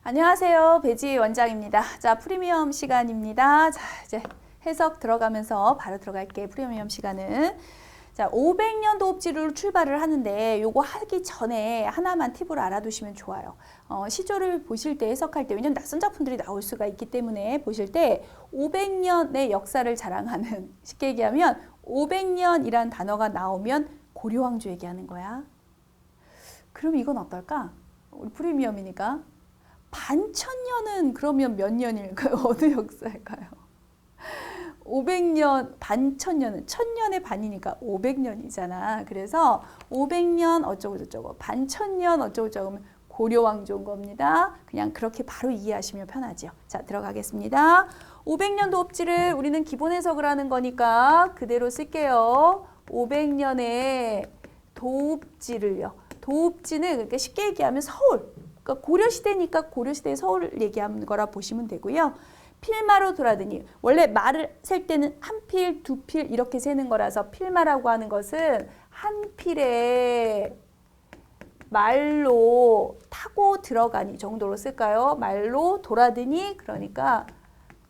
안녕하세요. 배지 원장입니다. 자, 프리미엄 시간입니다. 자, 이제 해석 들어가면서 바로 들어갈게요. 프리미엄 시간은. 자, 500년 도읍지로 출발을 하는데 요거 하기 전에 하나만 팁을 알아두시면 좋아요. 시조를 보실 때 해석할 때 왜냐면 낯선 작품들이 나올 수가 있기 때문에 보실 때 500년의 역사를 자랑하는 쉽게 얘기하면 500년이란 단어가 나오면 고려왕조 얘기하는 거야. 그럼 이건 어떨까? 우리 프리미엄이니까. 반천년은 그러면 몇 년일까요? 어느 역사일까요? 500년, 반천년은 천년의 반이니까 500년이잖아. 그래서 500년 어쩌고저쩌고, 반천년 어쩌고저쩌고 고려왕조인 겁니다. 그냥 그렇게 바로 이해하시면 편하죠. 자, 들어가겠습니다. 500년 도읍지를 우리는 기본 해석을 하는 거니까 그대로 쓸게요. 500년의 도읍지를요. 도읍지는 그러니까 쉽게 얘기하면 서울. 그러니까 고려시대니까 고려시대의 서울을 얘기하는 거라 보시면 되고요. 필마로 돌아드니 원래 말을 셀 때는 한 필, 두 필 이렇게 세는 거라서 필마라고 하는 것은 한 필에 말로 타고 들어가니 정도로 쓸까요? 말로 돌아드니 그러니까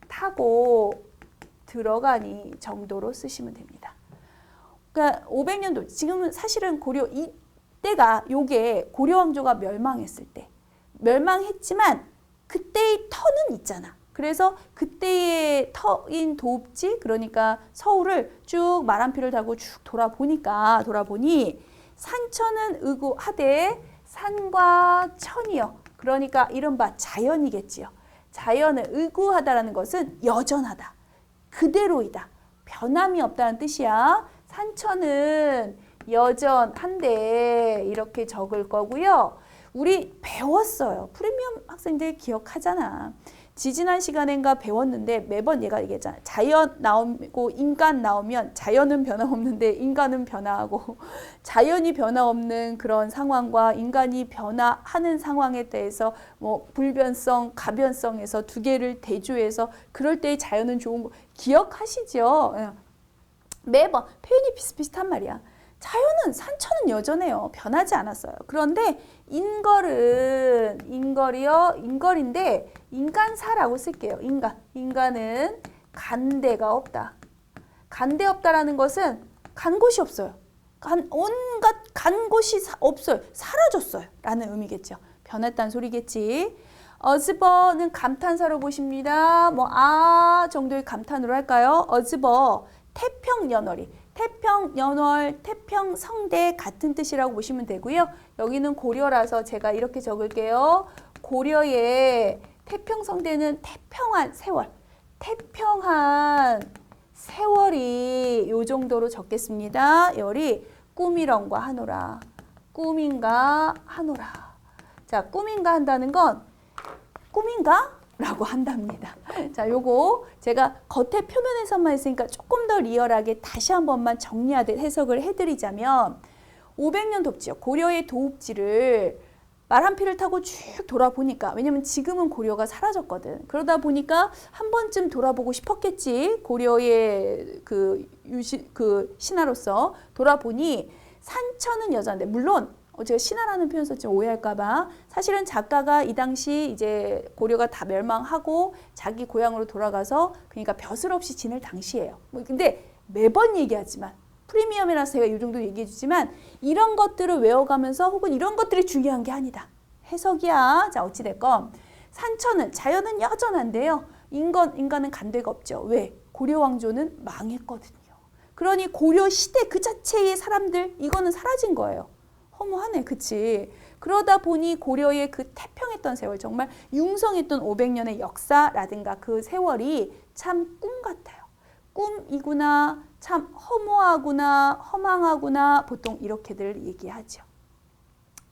타고 들어가니 정도로 쓰시면 됩니다. 그러니까 500년도 지금은 사실은 고려 이때가 요게 고려왕조가 멸망했을 때 멸망했지만 그때의 터는 있잖아. 그래서 그때의 터인 도읍지 그러니까 서울을 쭉 말 한 피를 달고 쭉 돌아보니 산천은 의구하되 산과 천이요. 그러니까 이른바 자연이겠지요. 자연을 의구하다라는 것은 여전하다. 그대로이다. 변함이 없다는 뜻이야. 산천은 여전한데 이렇게 적을 거고요. 우리 배웠어요. 프리미엄 학생들 기억하잖아. 지지난 시간엔가 배웠는데 매번 얘가 얘기했잖아. 자연 나오고 인간 나오면 자연은 변함없는데 인간은 변화하고 자연이 변화없는 그런 상황과 인간이 변화하는 상황에 대해서 뭐 불변성, 가변성에서 두 개를 대조해서 그럴 때의 자연은 좋은 거 기억하시죠? 매번 표현이 비슷비슷한 말이야. 자연은 산천은 여전해요. 변하지 않았어요. 그런데 인걸인데 인간사라고 쓸게요. 인간은 간대가 없다. 간대 없다라는 것은 간 곳이 없어요. 온갖 간 곳이 없어요. 사라졌어요. 라는 의미겠죠. 변했다는 소리겠지. 어즈버는 감탄사로 보십니다. 정도의 감탄으로 할까요? 어즈버 태평연월이 태평연월, 태평성대 같은 뜻이라고 보시면 되고요. 여기는 고려라서 제가 이렇게 적을게요. 고려의 태평성대는 태평한 세월, 태평한 세월이 요 정도로 적겠습니다. 열이 꿈이런과 하노라, 꿈인가 하노라. 자, 꿈인가 한다는 건 꿈인가? 라고 한답니다. 자, 요거 제가 겉에 표면에서만 했으니까 조금 더 리얼하게 다시 한 번만 정리하듯 해석을 해드리자면 500년 도읍지요. 고려의 도읍지를 말 한 피를 타고 쭉 돌아보니까 왜냐면 지금은 고려가 사라졌거든. 그러다 보니까 한 번쯤 돌아보고 싶었겠지. 고려의 그 신하로서 돌아보니 산천은 여전한데 물론 제가 신하라는 표현 썼지만 오해할까봐 사실은 작가가 이 당시 이제 고려가 다 멸망하고 자기 고향으로 돌아가서 그러니까 벼슬 없이 지낼 당시예요. 근데 매번 얘기하지만 프리미엄이라서 제가 이 정도 얘기해 주지만 이런 것들을 외워가면서 혹은 이런 것들이 중요한 게 아니다. 해석이야. 자, 어찌됐건 산천은 자연은 여전한데요. 인간은 간대가 없죠. 왜? 고려왕조는 망했거든요. 그러니 고려 시대 그 자체의 사람들 이거는 사라진 거예요. 허무하네, 그치? 그러다 보니 고려의 그 태평했던 세월, 정말 융성했던 500년의 역사라든가 그 세월이 참 꿈 같아요. 꿈이구나, 참 허무하구나, 허망하구나, 보통 이렇게들 얘기하죠.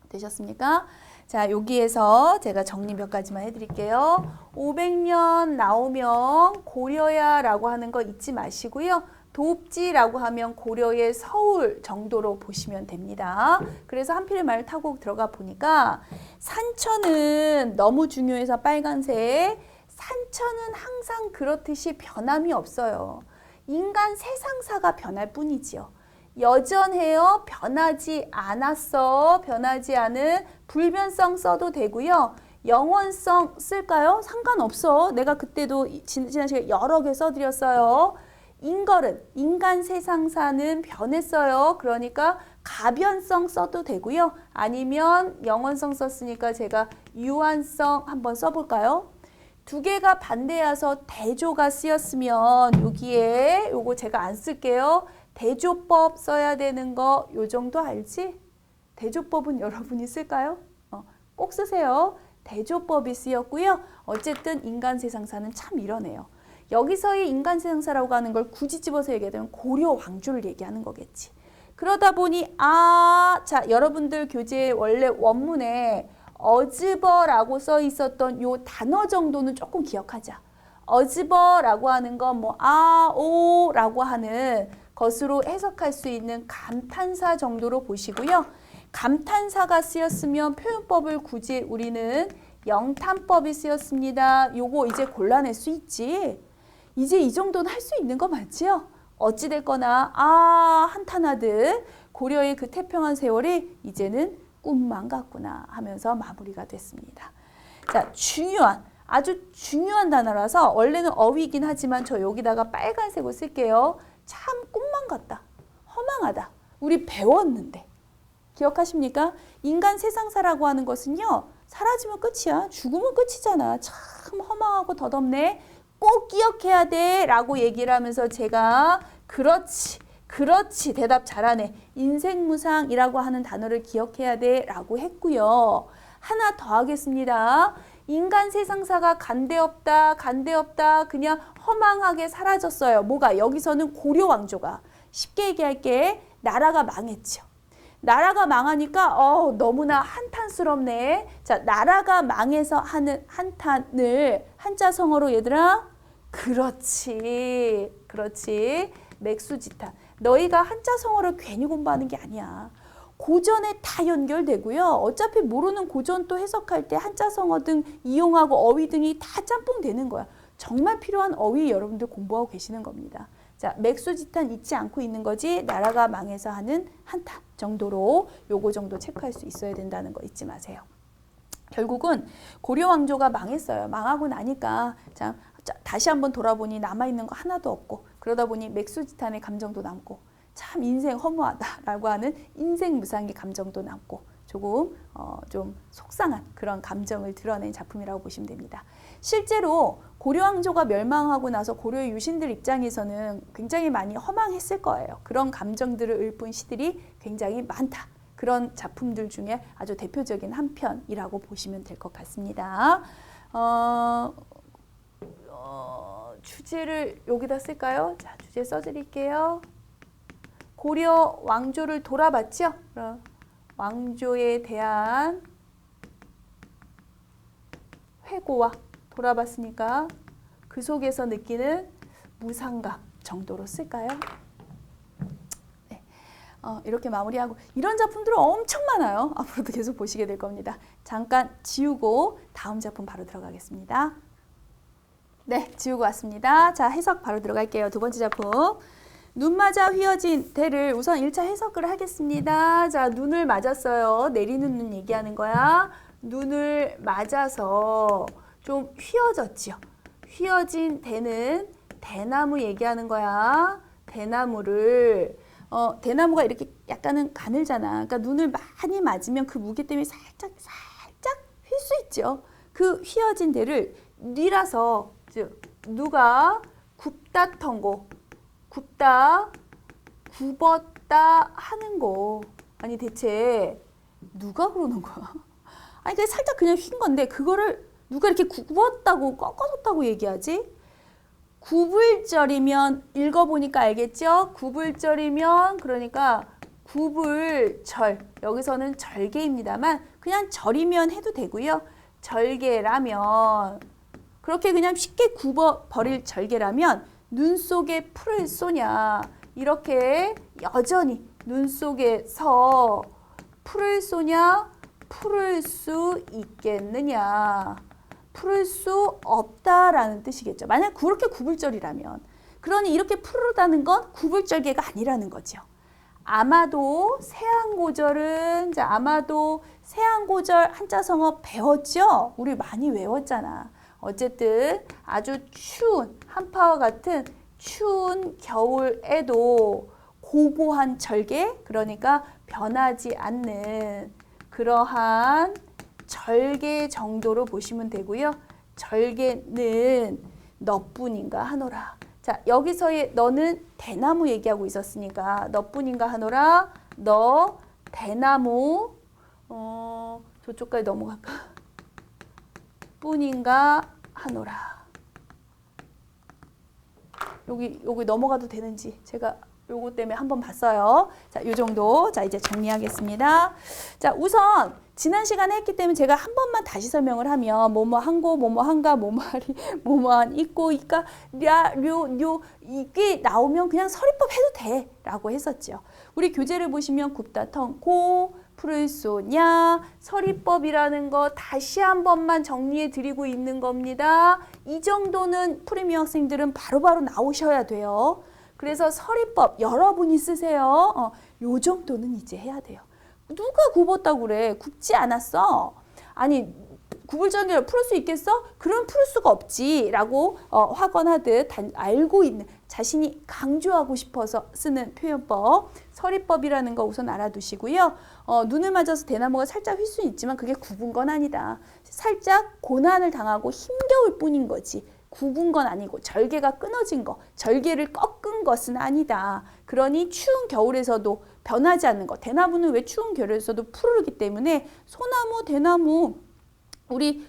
되셨습니까? 자, 여기에서 제가 정리 몇 가지만 해드릴게요. 500년 나오면 고려야 라고 하는 거 잊지 마시고요. 도읍지라고 하면 고려의 서울 정도로 보시면 됩니다. 그래서 한 필의 말을 타고 들어가 보니까 산천은 너무 중요해서 빨간색. 산천은 항상 그렇듯이 변함이 없어요. 인간 세상사가 변할 뿐이지요. 여전해요. 변하지 않았어. 변하지 않은 불변성 써도 되고요. 영원성 쓸까요? 상관없어. 내가 그때도 지난 시간에 여러 개 써드렸어요. 인걸은 인간 세상사는 변했어요. 그러니까 가변성 써도 되고요. 아니면 영원성 썼으니까 제가 유한성 한번 써볼까요? 두 개가 반대여서 대조가 쓰였으면 여기에 요거 제가 안 쓸게요. 대조법 써야 되는 거 요 정도 알지? 대조법은 여러분이 쓸까요? 꼭 쓰세요. 대조법이 쓰였고요. 어쨌든 인간 세상사는 참 이러네요. 여기서의 인간 세상사라고 하는 걸 굳이 집어서 얘기하면 고려 왕조를 얘기하는 거겠지. 그러다 보니 자, 여러분들 교재 원래 원문에 어즈버라고 써 있었던 요 단어 정도는 조금 기억하자. 어즈버라고 하는 건 뭐 오라고 하는 것으로 해석할 수 있는 감탄사 정도로 보시고요. 감탄사가 쓰였으면 표현법을 굳이 우리는 영탄법이 쓰였습니다. 요거 이제 골라낼 수 있지. 이제 이 정도는 할 수 있는 거 맞지요? 어찌됐거나 한탄하듯 고려의 그 태평한 세월이 이제는 꿈만 같구나 하면서 마무리가 됐습니다. 자, 아주 중요한 단어라서 원래는 어휘이긴 하지만 저 여기다가 빨간색으로 쓸게요. 참 꿈만 같다. 허망하다. 우리 배웠는데. 기억하십니까? 인간 세상사라고 하는 것은요. 사라지면 끝이야. 죽으면 끝이잖아. 참 허망하고 덧없네. 꼭 기억해야 돼 라고 얘기를 하면서 제가 그렇지 대답 잘하네. 인생무상이라고 하는 단어를 기억해야 돼 라고 했고요. 하나 더 하겠습니다. 인간 세상사가 간데없다 그냥 허망하게 사라졌어요. 뭐가? 여기서는 고려 왕조가 쉽게 얘기할게. 나라가 망했죠. 나라가 망하니까 너무나 한탄스럽네. 자, 나라가 망해서 하는 한탄을 한자성어로 얘들아 그렇지 맥수지탄. 너희가 한자성어를 괜히 공부하는 게 아니야. 고전에 다 연결되고요. 어차피 모르는 고전 또 해석할 때 한자성어 등 이용하고 어휘 등이 다 짬뽕 되는 거야. 정말 필요한 어휘 여러분들 공부하고 계시는 겁니다. 자, 맥수지탄 잊지 않고 있는 거지. 나라가 망해서 하는 한탄 정도로 요거 정도 체크할 수 있어야 된다는 거 잊지 마세요. 결국은 고려 왕조가 망했어요. 망하고 나니까 자, 다시 한번 돌아보니 남아있는 거 하나도 없고 그러다 보니 맥수지탄의 감정도 남고 참 인생 허무하다라고 하는 인생무상의 감정도 남고 조금 좀 속상한 그런 감정을 드러낸 작품이라고 보시면 됩니다. 실제로 고려 왕조가 멸망하고 나서 고려의 유신들 입장에서는 굉장히 많이 허망했을 거예요. 그런 감정들을 읊은 시들이 굉장히 많다. 그런 작품들 중에 아주 대표적인 한 편이라고 보시면 될 것 같습니다. 주제를 여기다 쓸까요? 자, 주제 써드릴게요. 고려 왕조를 돌아봤죠? 왕조에 대한 회고와 돌아봤으니까 그 속에서 느끼는 무상감 정도로 쓸까요? 네. 이렇게 마무리하고 이런 작품들은 엄청 많아요. 앞으로도 계속 보시게 될 겁니다. 잠깐 지우고 다음 작품 바로 들어가겠습니다. 네, 지우고 왔습니다. 자, 해석 바로 들어갈게요. 두 번째 작품. 눈 맞아 휘어진 대를 우선 1차 해석을 하겠습니다. 자, 눈을 맞았어요. 내리는 눈 얘기하는 거야. 눈을 맞아서 좀 휘어졌지요. 휘어진 대는 대나무 얘기하는 거야. 대나무를 대나무가 이렇게 약간은 가늘잖아. 그러니까 눈을 많이 맞으면 그 무게 때문에 살짝 휠 수 있죠. 그 휘어진 대를 뉘라서 즉 누가 굽다 턴고 굽다 굽었다 하는 거. 아니 대체 누가 그러는 거야? 아니 그냥 살짝 그냥 휜 건데 그거를 누가 이렇게 굽었다고 꺾어졌다고 얘기하지? 구불절이면 읽어보니까 알겠죠? 구불절이면 그러니까 구불절 여기서는 절개입니다만 그냥 절이면 해도 되고요. 절개라면 그렇게 그냥 쉽게 굽어버릴 절개라면 눈 속에 풀을 쏘냐 이렇게 여전히 눈 속에서 풀을 쏘냐 풀을 수 있겠느냐 풀을 수 없다라는 뜻이겠죠. 만약 그렇게 구불절이라면 그러니 이렇게 푸르다는 건 구불절개가 아니라는 거죠. 아마도 세안고절은 아마도 세안고절 한자성어 배웠죠? 우리 많이 외웠잖아. 어쨌든 아주 추운 한파와 같은 추운 겨울에도 고고한 절개, 그러니까 변하지 않는 그러한 절개 정도로 보시면 되고요. 절개는 너뿐인가 하노라. 자, 여기서의 너는 대나무 얘기하고 있었으니까 너뿐인가 하노라. 너 대나무 저쪽까지 넘어갈까? 뿐인가 하노라. 여기 넘어가도 되는지 제가 요거 때문에 한번 봤어요. 자, 요 정도. 자, 이제 정리하겠습니다. 자, 우선 지난 시간에 했기 때문에 제가 한 번만 다시 설명을 하면 뭐뭐한고, 뭐뭐한가, 뭐뭐하리, 뭐뭐한 있고, 있까, 랴, 료, 이게 나오면 그냥 서리법 해도 돼 라고 했었죠. 우리 교재를 보시면 굽다, 턴고, 풀을 쏘냐, 서리법이라는 거 다시 한 번만 정리해 드리고 있는 겁니다. 이 정도는 프리미어 학생들은 바로바로 나오셔야 돼요. 그래서 서리법 여러분이 쓰세요. 요 정도는 이제 해야 돼요. 누가 굽었다고 그래? 굽지 않았어. 아니 구불전개를 풀 수 있겠어? 그럼 풀 수가 없지 라고 확언하듯 알고 있는, 자신이 강조하고 싶어서 쓰는 표현법, 서리법이라는 거 우선 알아두시고요. 눈을 맞아서 대나무가 살짝 휠 수는 있지만 그게 굽은 건 아니다. 살짝 고난을 당하고 힘겨울 뿐인 거지. 굽은 건 아니고 절개가 끊어진 거, 절개를 꺾은 것은 아니다. 그러니 추운 겨울에서도 변하지 않는 것. 대나무는 왜 추운 겨울에서도 푸르르기 때문에 소나무, 대나무 우리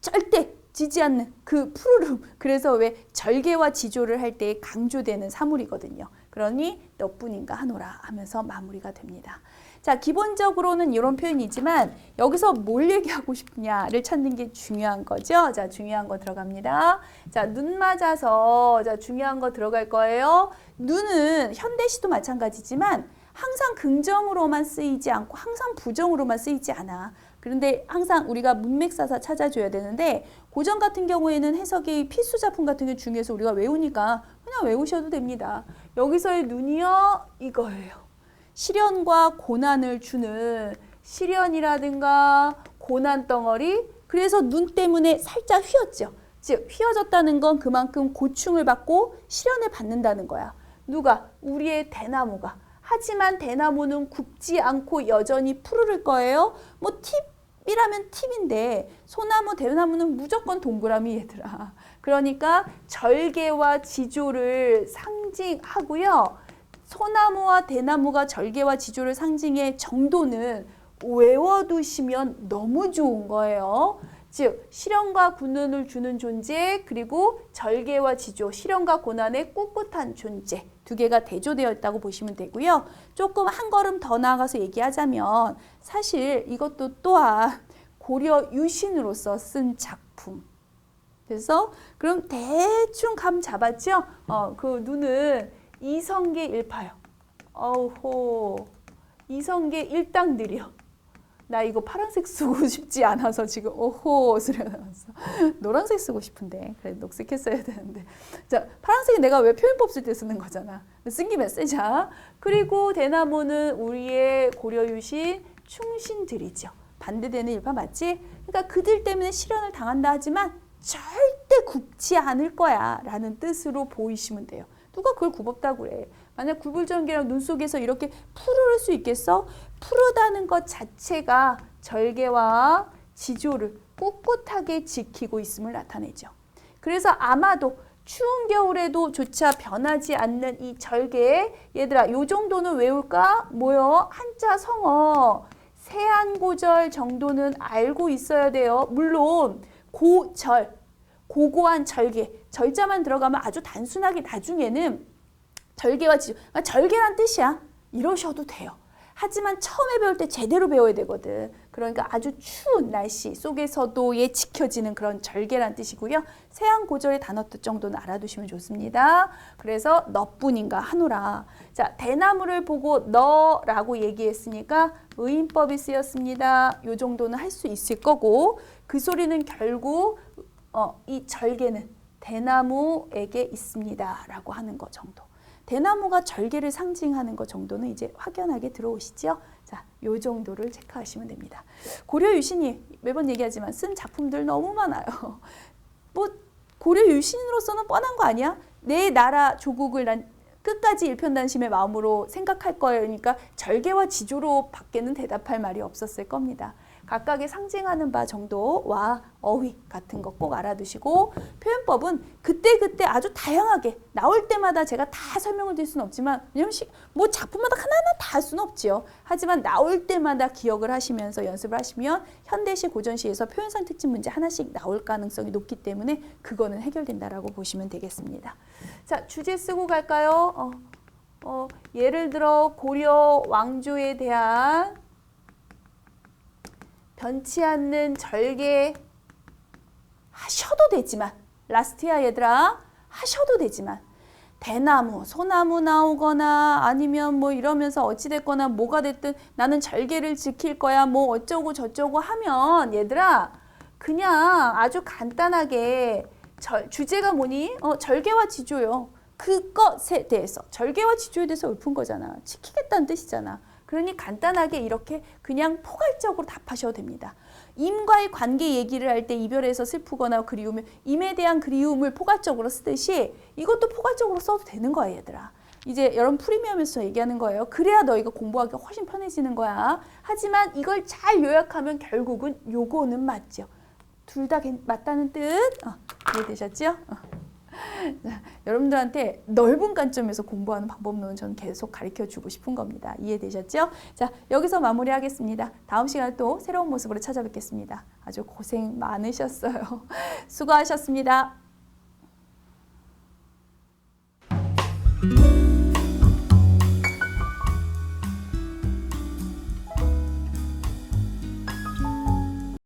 절대 지지 않는 그 푸르름. 그래서 왜 절개와 지조를 할 때 강조되는 사물이거든요. 그러니 너뿐인가 하노라 하면서 마무리가 됩니다. 자, 기본적으로는 이런 표현이지만 여기서 뭘 얘기하고 싶냐를 찾는 게 중요한 거죠. 자, 중요한 거 들어갑니다. 자, 눈 맞아서 자, 중요한 거 들어갈 거예요. 눈은 현대시도 마찬가지지만 항상 긍정으로만 쓰이지 않고 항상 부정으로만 쓰이지 않아. 그런데 항상 우리가 문맥사사 찾아줘야 되는데 고전 같은 경우에는 해석이 필수 작품 같은 게 중요해서 우리가 외우니까 그냥 외우셔도 됩니다. 여기서의 눈이요 이거예요. 시련과 고난을 주는 시련이라든가 고난 덩어리, 그래서 눈 때문에 살짝 휘었죠. 즉 휘어졌다는 건 그만큼 고충을 받고 시련을 받는다는 거야. 누가? 우리의 대나무가. 하지만 대나무는 굽지 않고 여전히 푸르를 거예요. 뭐 팁이라면 팁인데 소나무, 대나무는 무조건 동그라미 얘들아. 그러니까 절개와 지조를 상징하고요. 소나무와 대나무가 절개와 지조를 상징의 정도는 외워두시면 너무 좋은 거예요. 즉 시련과 고난을 주는 존재, 그리고 절개와 지조, 시련과 고난의 꿋꿋한 존재, 두 개가 대조되어 있다고 보시면 되고요. 조금 한 걸음 더 나아가서 얘기하자면 사실 이것도 또한 고려 유신으로서 쓴 작품. 그래서 그럼 대충 감 잡았죠? 그 눈은 이성계 일파요. 어호, 이성계 일당 느려. 나 이거 파란색 쓰고 싶지 않아서 지금 오호 소리가 나왔어. 노란색 쓰고 싶은데 그래 녹색 했어야 되는데. 자, 파란색은 내가 왜 표현법 쓸 때 쓰는 거잖아. 쓴 김에 쓰자. 그리고 대나무는 우리의 고려 유신 충신들이죠. 반대되는 일파 맞지? 그러니까 그들 때문에 시련을 당한다 하지만 절대 굽지 않을 거야 라는 뜻으로 보이시면 돼요. 누가 그걸 굽었다고 그래. 만약 구불전개랑 눈 속에서 이렇게 푸르를 수 있겠어? 푸르다는 것 자체가 절개와 지조를 꿋꿋하게 지키고 있음을 나타내죠. 그래서 아마도 추운 겨울에도 조차 변하지 않는 이 절개, 얘들아 요 정도는 외울까? 뭐요? 한자 성어 세안고절 정도는 알고 있어야 돼요. 물론 고절, 고고한 절개, 절자만 들어가면 아주 단순하게 나중에는 절개와 지조, 그러니까 절개란 뜻이야. 이러셔도 돼요. 하지만 처음에 배울 때 제대로 배워야 되거든. 그러니까 아주 추운 날씨 속에서도 지켜지는 그런 절개란 뜻이고요. 세안고절의 단어 뜻 정도는 알아두시면 좋습니다. 그래서 너뿐인가 하노라. 자, 대나무를 보고 너라고 얘기했으니까 의인법이 쓰였습니다. 요 정도는 할 수 있을 거고, 그 소리는 결국 이 절개는 대나무에게 있습니다 라고 하는 거 정도. 대나무가 절개를 상징하는 것 정도는 이제 확연하게 들어오시죠? 자, 요 정도를 체크하시면 됩니다. 고려 유신이 매번 얘기하지만 쓴 작품들 너무 많아요. 뭐 고려 유신으로서는 뻔한 거 아니야? 내 나라 조국을 난 끝까지 일편단심의 마음으로 생각할 거니까 절개와 지조로 밖에는 대답할 말이 없었을 겁니다. 각각의 상징하는 바 정도와 어휘 같은 거 꼭 알아두시고 표현법은 그때그때 아주 다양하게 나올 때마다 제가 다 설명을 드릴 수는 없지만 왜냐면 뭐 작품마다 하나하나 다 할 수는 없지요. 하지만 나올 때마다 기억을 하시면서 연습을 하시면 현대시, 고전시에서 표현상 특징 문제 하나씩 나올 가능성이 높기 때문에 그거는 해결된다라고 보시면 되겠습니다. 자, 주제 쓰고 갈까요? 예를 들어 고려 왕조에 대한 변치 않는 절개 하셔도 되지만 라스트야 얘들아 하셔도 되지만 대나무, 소나무 나오거나 아니면 뭐 이러면서 어찌됐거나 뭐가 됐든 나는 절개를 지킬 거야 뭐 어쩌고 저쩌고 하면 얘들아 그냥 아주 간단하게 주제가 뭐니? 절개와 지조요. 그것에 대해서 절개와 지조에 대해서 읊은 거잖아. 지키겠다는 뜻이잖아. 그러니 간단하게 이렇게 그냥 포괄적으로 답하셔도 됩니다. 임과의 관계 얘기를 할 때 이별에서 슬프거나 그리우면 임에 대한 그리움을 포괄적으로 쓰듯이 이것도 포괄적으로 써도 되는 거야 얘들아. 이제 여러분 프리미엄에서 얘기하는 거예요. 그래야 너희가 공부하기가 훨씬 편해지는 거야. 하지만 이걸 잘 요약하면 결국은 요거는 맞죠. 둘 다 맞다는 뜻 이해되셨죠? 자, 여러분들한테 넓은 관점에서 공부하는 방법론은 저는 계속 가르쳐주고 싶은 겁니다. 이해되셨죠? 자, 여기서 마무리하겠습니다. 다음 시간에 또 새로운 모습으로 찾아뵙겠습니다. 아주 고생 많으셨어요. 수고하셨습니다.